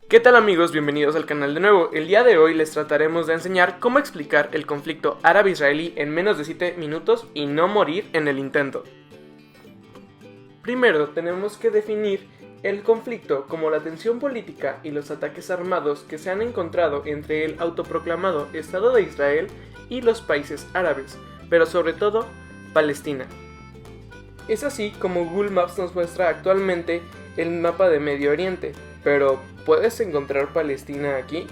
¿Qué tal amigos? Bienvenidos al canal de nuevo. El día de hoy les trataremos de enseñar cómo explicar el conflicto árabe-israelí en menos de 7 minutos y no morir en el intento. Primero tenemos que definir el conflicto como la tensión política y los ataques armados que se han encontrado entre el autoproclamado Estado de Israel y los países árabes, pero sobre todo Palestina. Es así como Google Maps nos muestra actualmente el mapa de Medio Oriente, pero ¿puedes encontrar Palestina aquí?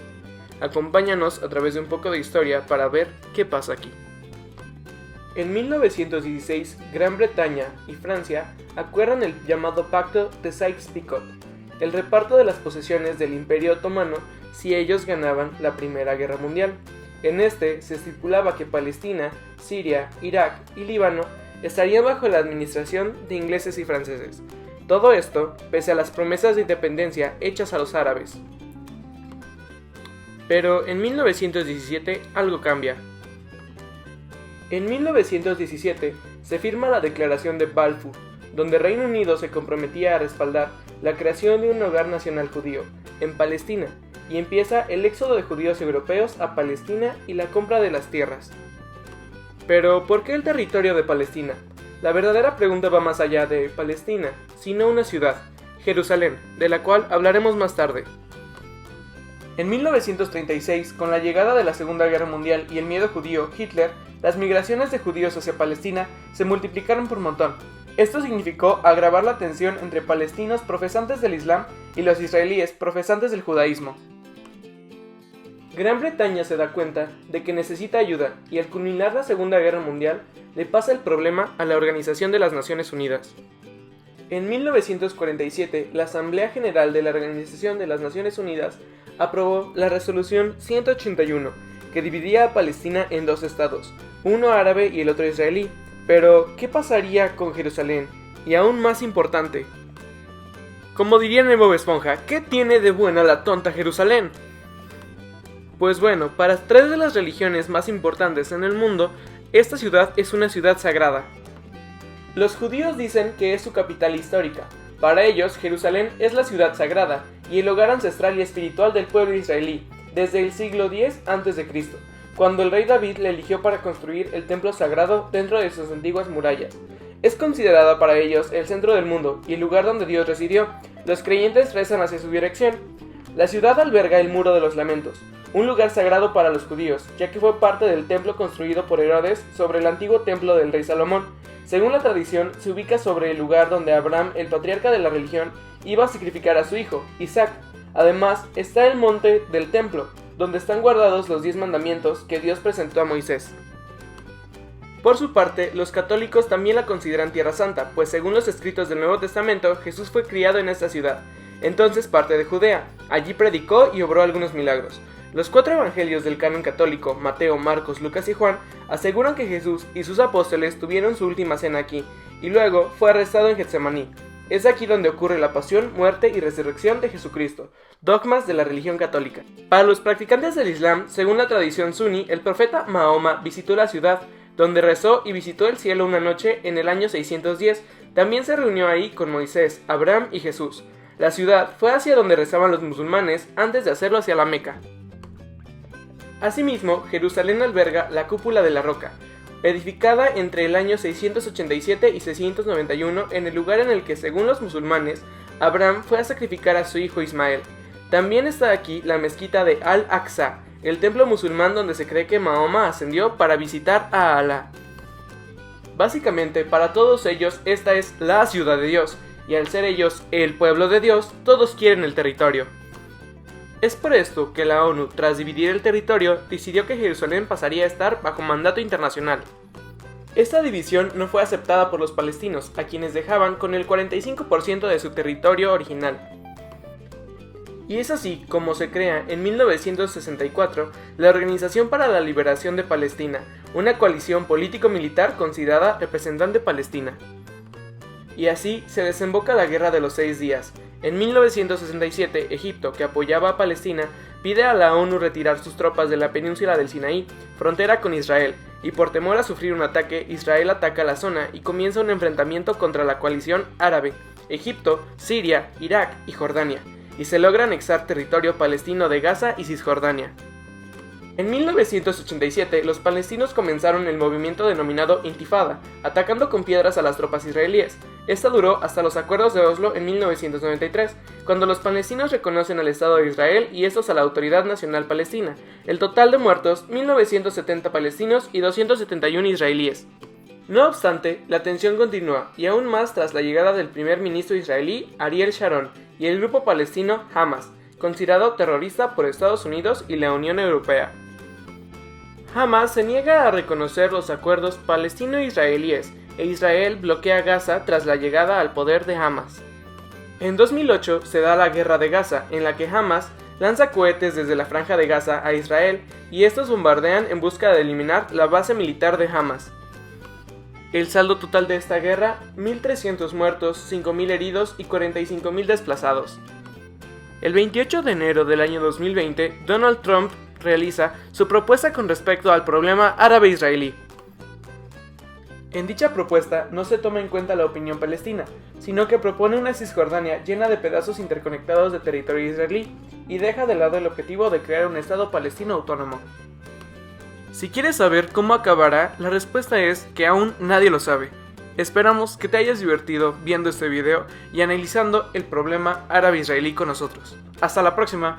Acompáñanos a través de un poco de historia para ver qué pasa aquí. En 1916, Gran Bretaña y Francia acuerdan el llamado Pacto de Sykes-Picot, el reparto de las posesiones del Imperio Otomano si ellos ganaban la Primera Guerra Mundial. En este se estipulaba que Palestina, Siria, Irak y Líbano estarían bajo la administración de ingleses y franceses. Todo esto pese a las promesas de independencia hechas a los árabes. Pero en 1917 algo cambia. En 1917 se firma la Declaración de Balfour, donde Reino Unido se comprometía a respaldar la creación de un hogar nacional judío en Palestina y empieza el éxodo de judíos europeos a Palestina y la compra de las tierras. Pero ¿por qué el territorio de Palestina? La verdadera pregunta va más allá de Palestina, sino una ciudad, Jerusalén, de la cual hablaremos más tarde. En 1936, con la llegada de la Segunda Guerra Mundial y el miedo judío, Hitler, las migraciones de judíos hacia Palestina se multiplicaron por montón. Esto significó agravar la tensión entre palestinos profesantes del Islam y los israelíes profesantes del judaísmo. Gran Bretaña se da cuenta de que necesita ayuda y al culminar la Segunda Guerra Mundial le pasa el problema a la Organización de las Naciones Unidas. En 1947, la Asamblea General de la Organización de las Naciones Unidas aprobó la Resolución 181, que dividía a Palestina en dos estados, uno árabe y el otro israelí. Pero, ¿qué pasaría con Jerusalén? Y aún más importante, como diría Bob Esponja, ¿qué tiene de buena la tonta Jerusalén? Pues bueno, para tres de las religiones más importantes en el mundo, esta ciudad es una ciudad sagrada. Los judíos dicen que es su capital histórica. Para ellos, Jerusalén es la ciudad sagrada y el hogar ancestral y espiritual del pueblo israelí, desde el siglo X a.C., cuando el rey David le eligió para construir el templo sagrado dentro de sus antiguas murallas. Es considerada para ellos el centro del mundo y el lugar donde Dios residió. Los creyentes rezan hacia su dirección. La ciudad alberga el Muro de los Lamentos, un lugar sagrado para los judíos, ya que fue parte del templo construido por Herodes sobre el antiguo templo del rey Salomón. Según la tradición, se ubica sobre el lugar donde Abraham, el patriarca de la religión, iba a sacrificar a su hijo, Isaac. Además, está el monte del templo, donde están guardados los 10 mandamientos que Dios presentó a Moisés. Por su parte, los católicos también la consideran Tierra Santa, pues según los escritos del Nuevo Testamento, Jesús fue criado en esta ciudad, entonces parte de Judea. Allí predicó y obró algunos milagros. Los 4 evangelios del canon católico, Mateo, Marcos, Lucas y Juan, aseguran que Jesús y sus apóstoles tuvieron su última cena aquí, y luego fue arrestado en Getsemaní. Es aquí donde ocurre la pasión, muerte y resurrección de Jesucristo, dogmas de la religión católica. Para los practicantes del Islam, según la tradición suní, el profeta Mahoma visitó la ciudad, donde rezó y visitó el cielo una noche en el año 610. También se reunió ahí con Moisés, Abraham y Jesús. La ciudad fue hacia donde rezaban los musulmanes antes de hacerlo hacia la Meca. Asimismo, Jerusalén alberga la Cúpula de la Roca, edificada entre el año 687 y 691 en el lugar en el que, según los musulmanes, Abraham fue a sacrificar a su hijo Ismael. También está aquí la mezquita de Al-Aqsa, el templo musulmán donde se cree que Mahoma ascendió para visitar a Alá. Básicamente, para todos ellos, esta es la ciudad de Dios, y al ser ellos el pueblo de Dios, todos quieren el territorio. Es por esto que la ONU, tras dividir el territorio, decidió que Jerusalén pasaría a estar bajo mandato internacional. Esta división no fue aceptada por los palestinos, a quienes dejaban con el 45% de su territorio original. Y es así como se crea en 1964 la Organización para la Liberación de Palestina, una coalición político-militar considerada representante palestina. Y así se desemboca la Guerra de los 6 días. En 1967, Egipto, que apoyaba a Palestina, pide a la ONU retirar sus tropas de la península del Sinaí, frontera con Israel, y por temor a sufrir un ataque, Israel ataca la zona y comienza un enfrentamiento contra la coalición árabe, Egipto, Siria, Irak y Jordania. y se logra anexar territorio palestino de Gaza y Cisjordania. En 1987, los palestinos comenzaron el movimiento denominado Intifada, atacando con piedras a las tropas israelíes. Esta duró hasta los acuerdos de Oslo en 1993, cuando los palestinos reconocen al Estado de Israel y estos a la Autoridad Nacional Palestina. El total de muertos, 1970 palestinos y 271 israelíes. No obstante, la tensión continúa, y aún más tras la llegada del primer ministro israelí Ariel Sharon y el grupo palestino Hamas, considerado terrorista por Estados Unidos y la Unión Europea. Hamas se niega a reconocer los acuerdos palestino-israelíes e Israel bloquea Gaza tras la llegada al poder de Hamas. En 2008 se da la Guerra de Gaza, en la que Hamas lanza cohetes desde la Franja de Gaza a Israel y estos bombardean en busca de eliminar la base militar de Hamas. El saldo total de esta guerra, 1.300 muertos, 5.000 heridos y 45.000 desplazados. El 28 de enero del año 2020, Donald Trump realiza su propuesta con respecto al problema árabe-israelí. En dicha propuesta no se toma en cuenta la opinión palestina, sino que propone una Cisjordania llena de pedazos interconectados de territorio israelí y deja de lado el objetivo de crear un Estado palestino autónomo. Si quieres saber cómo acabará, la respuesta es que aún nadie lo sabe. Esperamos que te hayas divertido viendo este video y analizando el problema árabe-israelí con nosotros. Hasta la próxima.